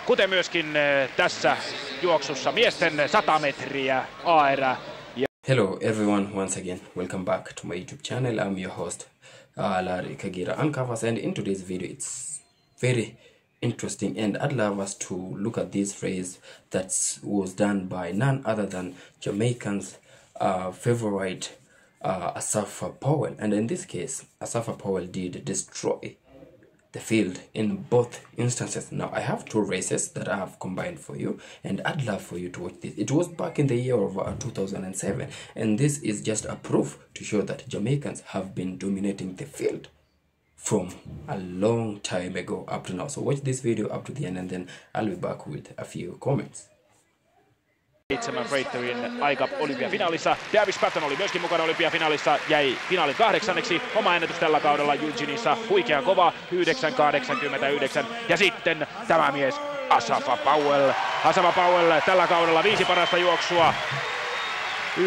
kuten myöskin tässä juoksussa miesten 100 metriä AR. Hello everyone, once again, welcome back to my YouTube channel. I'm your host, Larry Kagira Uncovers, and in today's video it's very interesting, and I'd love us to look at this phrase that was done by none other than Jamaican's favorite Asafa Powell. And in this case, Asafa Powell did destroy the field in both instances. Now I have two races that I have combined for you, and I'd love for you to watch this. It was back in the year of 2007, and this is just a proof to show that Jamaicans have been dominating the field from a long time ago up to now. So watch this video up to the end, and then I'll be back with a few comments. 7 Freightorin aika olympiafinaalissa. Davis Patton oli myöskin mukana olympiafinaalissa, jäi finaalin 8. Oma ennätys tällä kaudella Eugeneissa, huikea kova, 9.89. Ja sitten tämä mies Asafa Powell. Asafa Powell tällä kaudella 5 parasta juoksua. 9.82, 9.91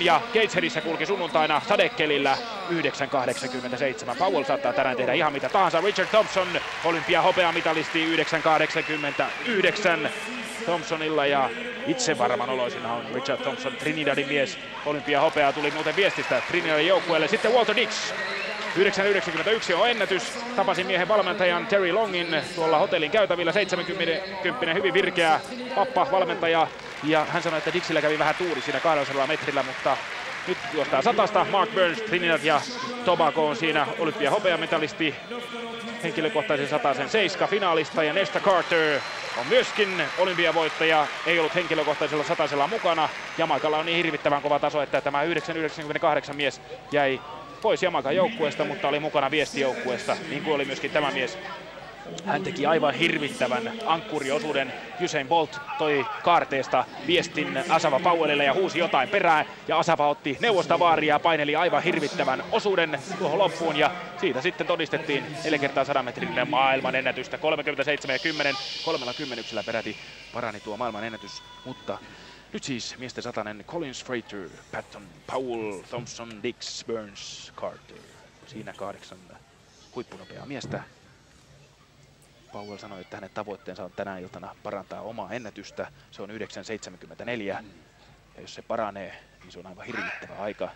ja Gatesheadissä kulki sunnuntaina sadekelillä 9.87. Powell saattaa tänään tehdä ihan mitä tahansa. Richard Thompson, olympiahopeamitalisti 9.89 Thompsonilla, ja itse varman oloisina on Richard Thompson, Trinidadin mies. Olympiahopeaa tuli muuten viestistä Trinidadin joukkueelle. Sitten Walter Dix. 9.91 on ennätys. Tapasin miehen valmentajan Terry Longin tuolla hotellin käytävillä. 70 hyvin virkeä pappa valmentaja. Ja hän sanoi, että Dixillä kävi vähän tuuri siinä 200 metrillä, mutta nyt juostaa 100. Mark Burns, Trinidad ja Tobago on siinä olympiahopeamitalisti. Henkilökohtaisen 107 finaalista, ja Nesta Carter on myöskin olympiavoittaja. Ei ollut henkilökohtaisella 100 mukana. Jamaikalla on niin hirvittävän kova taso, että tämä 9.98 mies jäi pois Jamaican joukkueesta, mutta oli mukana viestijoukkueesta, niin kuin oli myöskin tämä mies. Hän teki aivan hirvittävän ankkuriosuuden. Usain Bolt toi kaarteesta viestin Asafa Powellille ja huusi jotain perään, ja Asafa otti neuvosta vaaria ja paineli aivan hirvittävän osuuden tuohon loppuun, ja siitä sitten todistettiin 4x100 metrinen maailman ennätystä. 37.10, 30 peräti parani tuo maailman ennätys, mutta nyt siis miesten 100, Collins, Frater, Patton, Powell, Thompson, Dix, Burns, Carter. Siinä 8 huippunopeaa miestä. Powell sanoi, että hänen tavoitteensa on tänä iltana parantaa omaa ennätystä. Se on 9.74. Ja jos se paranee, niin se on aivan hirvittävä aika.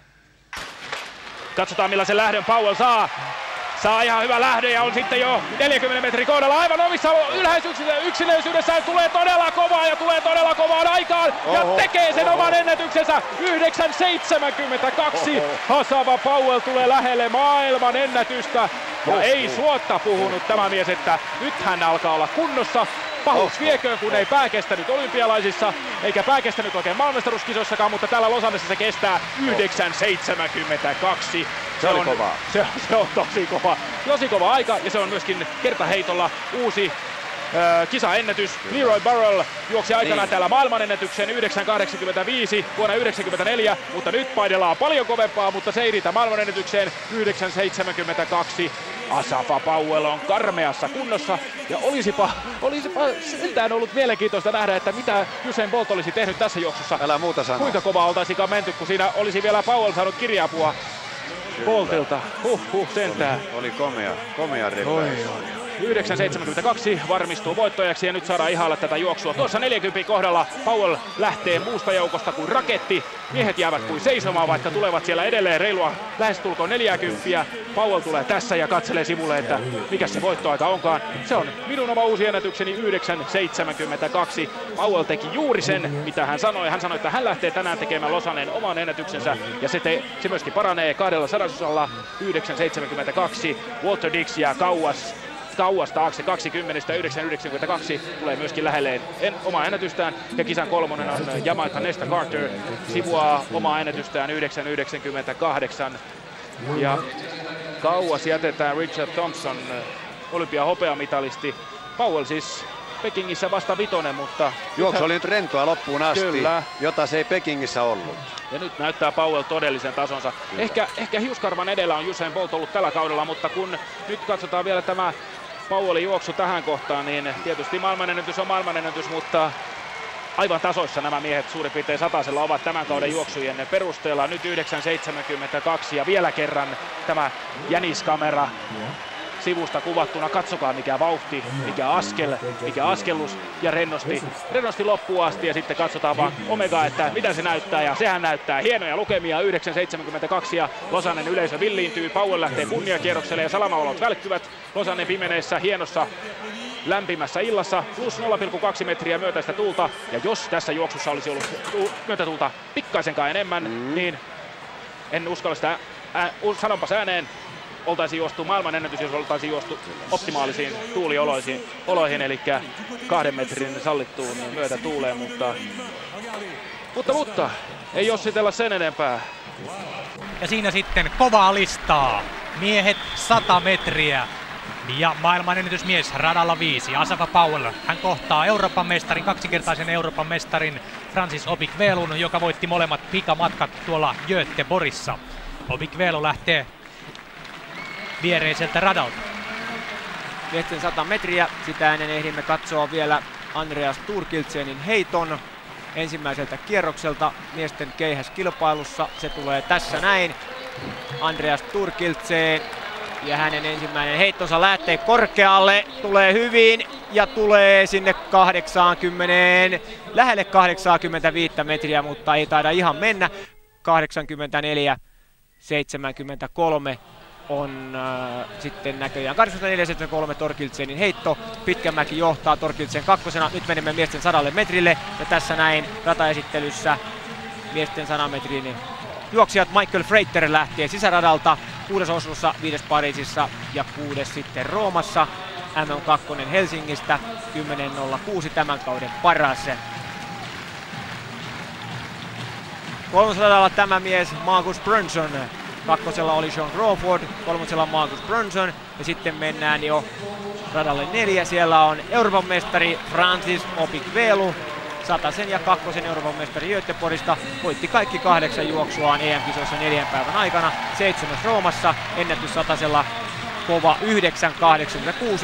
Katsotaan millaisen lähdön Powell saa. Saa ihan hyvä lähdön ja on sitten jo 40 metrin kohdalla aivan omissa yksilöisyydessään. Tulee todella kovaa ja tulee todella kovaan aikaan ja tekee sen oman ennätyksensä. 9.72. Asafa Powell tulee lähelle maailman ennätystä. Ja ei suotta puhunut tämä mies, että nyt hän alkaa olla kunnossa. Pahuus vieköön, kun ei pää kestänyt olympialaisissa, eikä pää kestänyt oikein maailmanmestaruuskisoissakaan, mutta täällä Losannessa se kestää 9.72. Se on kova. Se on tosi kova aika, ja se on myöskin kertaheitolla uusi kisaennätys. Leroy Burrell juoksi aikanaan täällä maailmanennätyksen 9.85 vuonna 1994, mutta nyt paidellaan paljon kovempaa, mutta se ei riitä maailmanennätykseen 9.72. Asafa Powell on karmeassa kunnossa, ja olisipa sentään ollut mielenkiintoista nähdä, että mitä Usain Bolt olisi tehnyt tässä juoksussa. Älä muuta sanoa. Kuinka kovaa oltaisikaan menty, kun siinä olisi vielä Powell saanut kirja-apua Boltilta. Sentään. Oli komea repäys. 9.72 varmistuu voittajaksi, ja nyt saadaan ihailla tätä juoksua. Tuossa 40 kohdalla Powell lähtee muusta joukosta kuin raketti. Miehet jäävät kuin seisomaan, vaikka tulevat siellä edelleen reilua lähestulkoon 40. Powell tulee tässä ja katselee sivulle, että mikä se voittoaika onkaan. Se on minun oma uusi ennätykseni 9.72. Powell teki juuri sen, mitä hän sanoi. Hän sanoi, että hän lähtee tänään tekemään Losannen oman ennätyksensä, ja se myöskin paranee 200 9.72. Walter Dix jää kauas taakse 20.9.92, tulee myöskin lähelleen omaa ennätystään, ja kisan 3. on Jamaican Nesta Carter, sivuaa omaa ennätystään 9.98, ja kauas jätetään Richard Thompson, olympiahopeamitalisti. Powell siis Pekingissä vasta 5, mutta juoksu oli nyt rentoa loppuun asti, kyllä, jota se ei Pekingissä ollut. Ja nyt näyttää Powell todellisen tasonsa. Ehkä hiuskarvan edellä on Usain Bolt ollut tällä kaudella, mutta kun nyt katsotaan vielä tämä Powellin juoksu tähän kohtaan, niin tietysti maailmanennätys on maailmanennätys, mutta aivan tasoissa nämä miehet suurin piirtein 100 ovat tämän kauden juoksujen perusteella. Nyt 9.72 ja vielä kerran tämä jäniskamera sivusta kuvattuna. Katsokaa mikä vauhti, mikä askel, mikä askellus ja rennosti loppuun asti ja sitten katsotaan vaan Omega, että mitä se näyttää ja sehän näyttää hienoja lukemia 9.72 ja Losannen yleisö villiintyy. Powell lähtee kunniakierrokselle ja salamavalot välkkyvät Losannen pimeneessä hienossa lämpimässä illassa, plus 0,2 metriä myötäistä tuulta ja jos tässä juoksussa olisi ollut myötätuulta pikkaisenkaan enemmän, niin en uskalla sitä sanonpas ääneen, oltaisiin juostu maailmanennätys, jos oltaisiin juostu optimaalisiin tuulioloihin, eli 2 metrin sallittuun myötätuuleen, mutta ei jossitella sen enempää. Ja siinä sitten kovaa listaa. Miehet 100 metriä. Ja maailmanennätysmies radalla 5, Asafa Powell. Hän kohtaa Euroopan mestarin, kaksikertaisen Euroopan mestarin Francis Obik-Velun, joka voitti molemmat pikamatkat tuolla Göteborgissa. Obik-Velu lähtee viereiseltä radalta. Miesten 100 metriä, sitä ennen ehdimme katsoa vielä Andreas Thorkildsenin heiton ensimmäiseltä kierrokselta miesten keihäskilpailussa. Se tulee tässä näin. Andreas Thorkildsen ja hänen ensimmäinen heittonsa lähtee korkealle, tulee hyvin ja tulee sinne lähelle 85 metriä, mutta ei taida ihan mennä. 84-73 on sitten näköjään 84-73 Thorkildsenin heitto. Pitkämäki johtaa Thorkildsen kakkosena. Nyt menemme miesten 100 metrille ja tässä näin rataesittelyssä miesten 100 metrin juoksijat. Michael Freiter lähtee sisäradalta 6. Oslossa, 5. Pariisissa ja 6. sitten Roomassa. MM2 Helsingistä 10.06 tämän kauden paras. 3. radalla tämä mies Marcus Brunson. 2. oli Sean Crawford, 3. Marcus Brunson ja sitten mennään jo radalle 4. Siellä on Euroopan mestari Francis Obik-Velu. 100 ja 2. Euroopan mestari Göteborgista, voitti kaikki 8 juoksuaan EM-kisoissa 4 päivän aikana. 7. Roomassa, ennätys 100 kova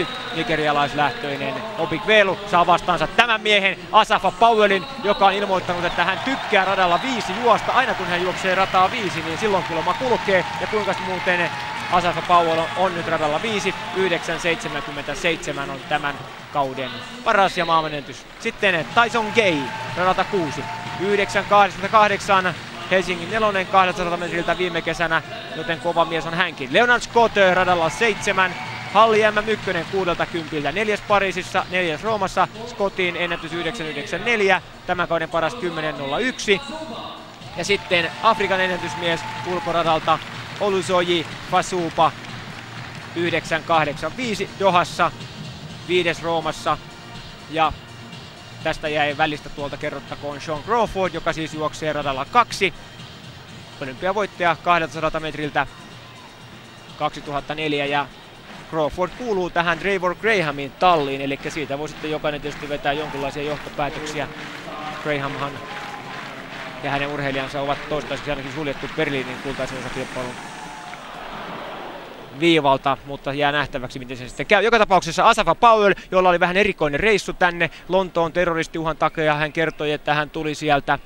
9.86, nigerialaislähtöinen Obik-Velu saa vastaansa tämän miehen Asafa Powellin, joka on ilmoittanut, että hän tykkää radalla 5 juosta. Aina kun hän juoksee rataa 5, niin silloin kulma kulkee. Ja kuinka muuten Asafa Powell on nyt radalla 5, 9.77 on tämän kauden paras ja maailmanennätys. Sitten Tyson Gay radalta 6, 9.88. Helsingin 4. 200 metriltä viime kesänä, joten kova mies on hänkin. Leonard Scott radalla 7, Halli M1 60, 4. Pariisissa, 4. Roomassa, Scottin ennätys 9.94, tämän kauden paras 10.01. Ja sitten Afrikan ennätysmies ulkoradalta Olusoji Fasupa 9.85 Dohassa, 5. Roomassa ja tästä jäi välistä tuolta kerrottakoon Sean Crawford, joka siis juoksee radalla 2. Olympiavoittaja 200 metriltä 2004 ja Crawford kuuluu tähän Trevor Grahamin talliin, eli siitä voi sitten jokainen tietysti vetää jonkinlaisia johtopäätöksiä. Grahamhan ja hänen urheilijansa ovat toistaiseksi ainakin suljettu Berliinin kultaisen osakilpailun viivalta, mutta jää nähtäväksi, miten se sitten käy. Joka tapauksessa Asafa Powell, jolla oli vähän erikoinen reissu tänne Lontoon terroristiuhan takia, hän kertoi, että hän tuli sieltä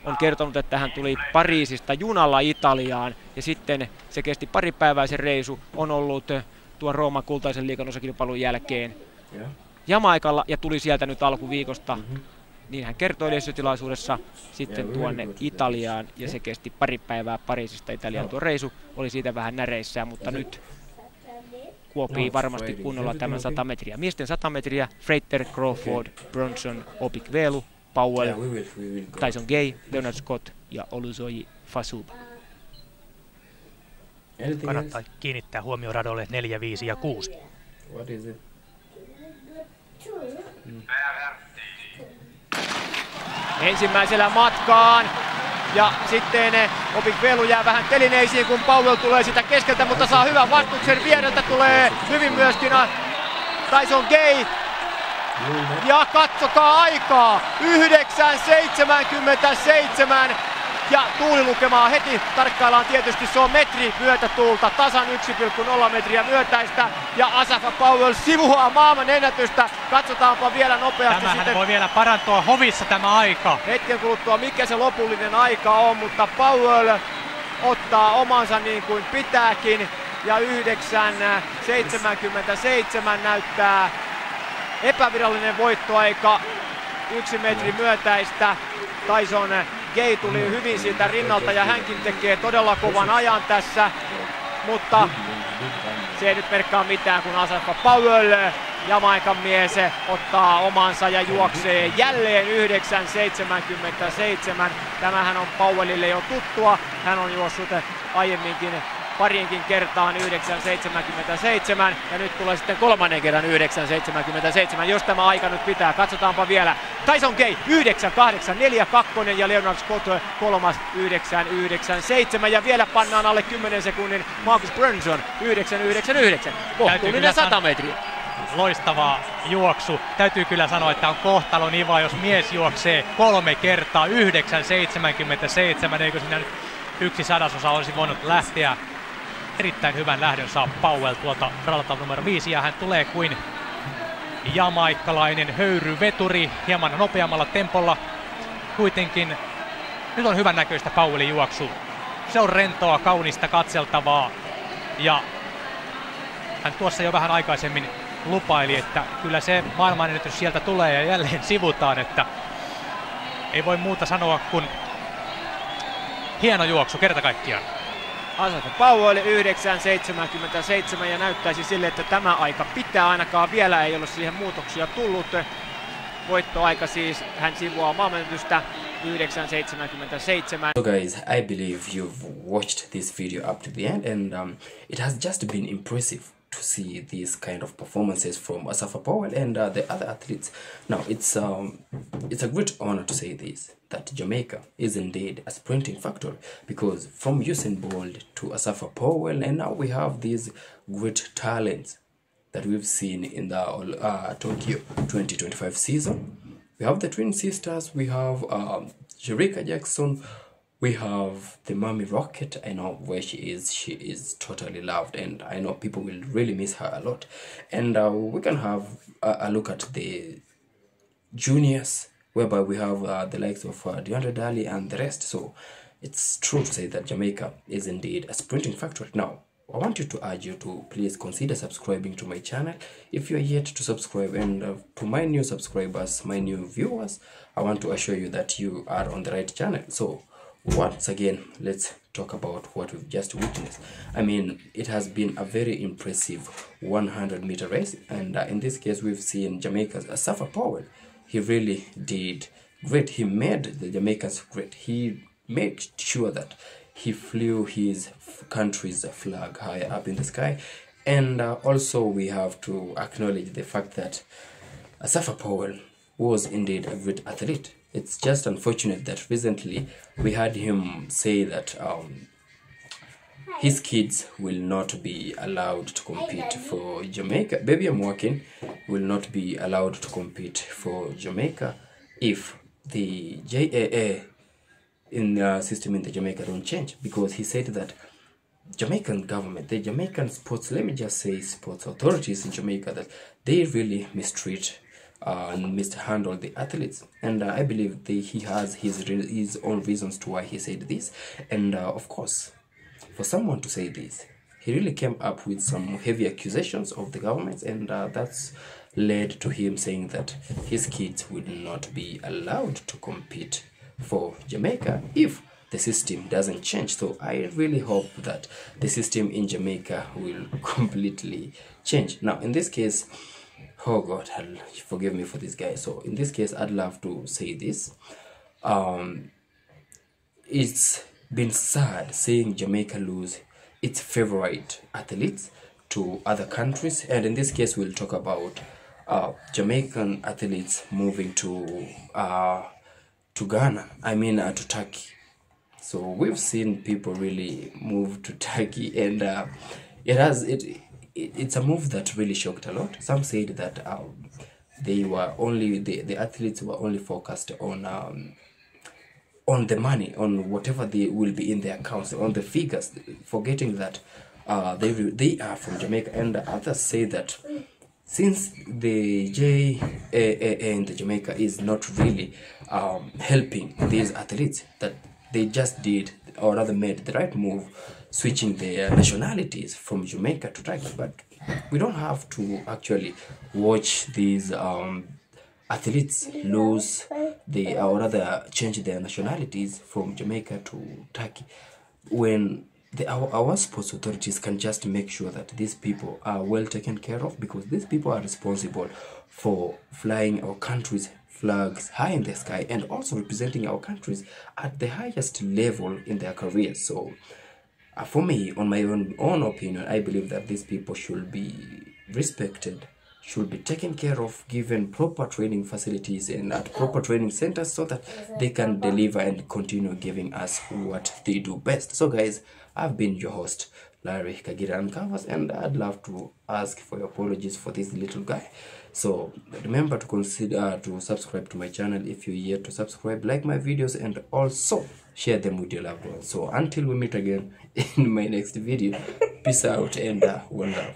on kertonut, että hän tuli Pariisista junalla Italiaan ja sitten se kesti pari päivää se reisu, on ollut tuon Rooman kultaisen liigan osakilpailun jälkeen Jamaikalla ja tuli sieltä nyt alkuviikosta. Niin hän kertoi lehdistötilaisuudessa sitten tuonne Italiaan ja se kesti pari päivää Pariisista Italiaan tuo reisu. Oli siitä vähän näreissään, mutta nyt kuopii varmasti kunnolla tämän 100 metriä. Miesten 100 metriä, Freiter, Crawford, Brunson, Obik-Velu, Powell, Tyson Gay, Leonard Scott ja Olusoji Fasupa. Kannattaa kiinnittää huomioon radolle 4, 5 ja 6. What is it? Ensimmäisellä matkaan ja sitten Obik-Velu jää vähän telineisiin, kun Powell tulee sitä keskeltä, mutta saa hyvän vastuksen. Viereltä tulee hyvin myöskin Tyson Gay. Ja katsokaa aikaa, 9.77 ja tuulilukemaa heti tarkkaillaan tietysti, se on metri myötätuulta, tasan 1,0 metriä myötäistä ja Asafa Powell sivuaa maailman ennätystä. Katsotaanpa vielä nopeasti. Tämähän sitten voi vielä parantua hovissa tämä aika. Hetken kuluttua mikä se lopullinen aika on, mutta Powell ottaa omansa niin kuin pitääkin. ja 9.77 näyttää epävirallinen voittoaika. 1 metri myötäistä. Tyson Gay tuli hyvin siitä rinnalta ja hänkin tekee todella kovan ajan tässä, mutta se ei nyt merkkaa mitään, kun Asafa Powell, Jamaikan mies, ottaa omansa ja juoksee jälleen 9.77. Tämähän on Powellille jo tuttua. Hän on juossut aiemminkin pariinkin kertaan 9.77 ja nyt tulee sitten kolmannen kerran 9.77, jos tämä aika nyt pitää. Katsotaanpa vielä. Tyson Gay 9.842 ja Leonard Scott kolmas 9.97 ja vielä pannaan alle 10 sekunnin Marcus Brunson 9.99. Kohtuullinen 100 metriä. Loistava juoksu. Täytyy kyllä sanoa, että on kohtalon iva, jos mies juoksee 3 kertaa 9.77. Eikö siinä nyt 1/100 olisi voinut lähteä. Erittäin hyvän lähdön saa Powell tuolta radalta numero 5 ja hän tulee kuin jamaikkalainen höyryveturi hieman nopeammalla tempolla. Kuitenkin nyt on hyvän näköistä Powellin juoksu. Se on rentoa, kaunista, katseltavaa ja hän tuossa jo vähän aikaisemmin lupaili, että kyllä se maailmanennätys sieltä tulee ja jälleen sivutaan, että ei voi muuta sanoa kuin hieno juoksu kerta kaikkiaan. Asafa Powell 9.77 ja näyttäisi sille, että tämä aika pitää, ainakaan vielä ei ole siihen muutoksia tullut. Voittoaika siis, hän sivuaa maailmanennätystä 9.77. So guys, I believe you've watched this video up to the end and it has just been impressive to see these kind of performances from Asafa Powell and the other athletes. Now it's a great honor to say this, that Jamaica is indeed a sprinting factory, because from Usain Bolt to Asafa Powell, and now we have these great talents that we've seen in the Tokyo 2025 season. We have the twin sisters, we have Jerrica Jackson, we have the Mommy Rocket. I know where she is totally loved and I know people will really miss her a lot. And we can have a look at the juniors, whereby we have the likes of DeAndre Daly and the rest. So it's true to say that Jamaica is indeed a sprinting factory. Now, I want you to urge you to please consider subscribing to my channel if you are yet to subscribe, and to my new subscribers, my new viewers, I want to assure you that you are on the right channel. So once again, let's talk about what we've just witnessed. I mean, it has been a very impressive 100-meter race, and in this case we've seen Jamaica's Asafa Powell. He really did great. He made the Jamaicans great. He made sure that he flew his country's flag high up in the sky. And also we have to acknowledge the fact that Asafa Powell was indeed a great athlete. It's just unfortunate that recently we had him say that his kids will not be allowed to compete for Jamaica. Baby I'm working will not be allowed to compete for Jamaica if the JAA in the system in the Jamaica don't change, because he said that Jamaican government, the Jamaican sports, let me just say sports authorities in Jamaica, that they really mistreat and mishandle the athletes. And I believe he has his own reasons to why he said this. And of course, for someone to say this, he really came up with some heavy accusations of the government, and that's led to him saying that his kids will not be allowed to compete for Jamaica if the system doesn't change. So I really hope that the system in Jamaica will completely change. Now in this case, oh God, forgive me for this guy. So in this case, I'd love to say this. It's been sad seeing Jamaica lose its favorite athletes to other countries, and in this case we'll talk about Jamaican athletes moving to Ghana, I mean to Turkey. So we've seen people really move to Turkey, and it's a move that really shocked a lot. Some said that they were only the athletes were only focused on the money, on whatever they will be in their accounts, on the figures, forgetting that they are from Jamaica. And others say that since the JAA in the Jamaica is not really helping these athletes, that they just did, or rather made the right move switching their nationalities from Jamaica to Turkey. But we don't have to actually watch these athletes lose or rather change their nationalities from Jamaica to Turkey when our sports authorities can just make sure that these people are well taken care of, because these people are responsible for flying our country's flags high in the sky and also representing our countries at the highest level in their careers. So for me, on my own opinion, I believe that these people should be respected, should be taken care of, given proper training facilities and at proper training centers so that they can deliver and continue giving us what they do best. So guys, I've been your host, Larry Kagira Uncovers, and I'd love to ask for your apologies for this little guy. So remember to consider to subscribe to my channel if you're yet to subscribe, like my videos, and also share them with your loved ones. So until we meet again in my next video, peace out and one love.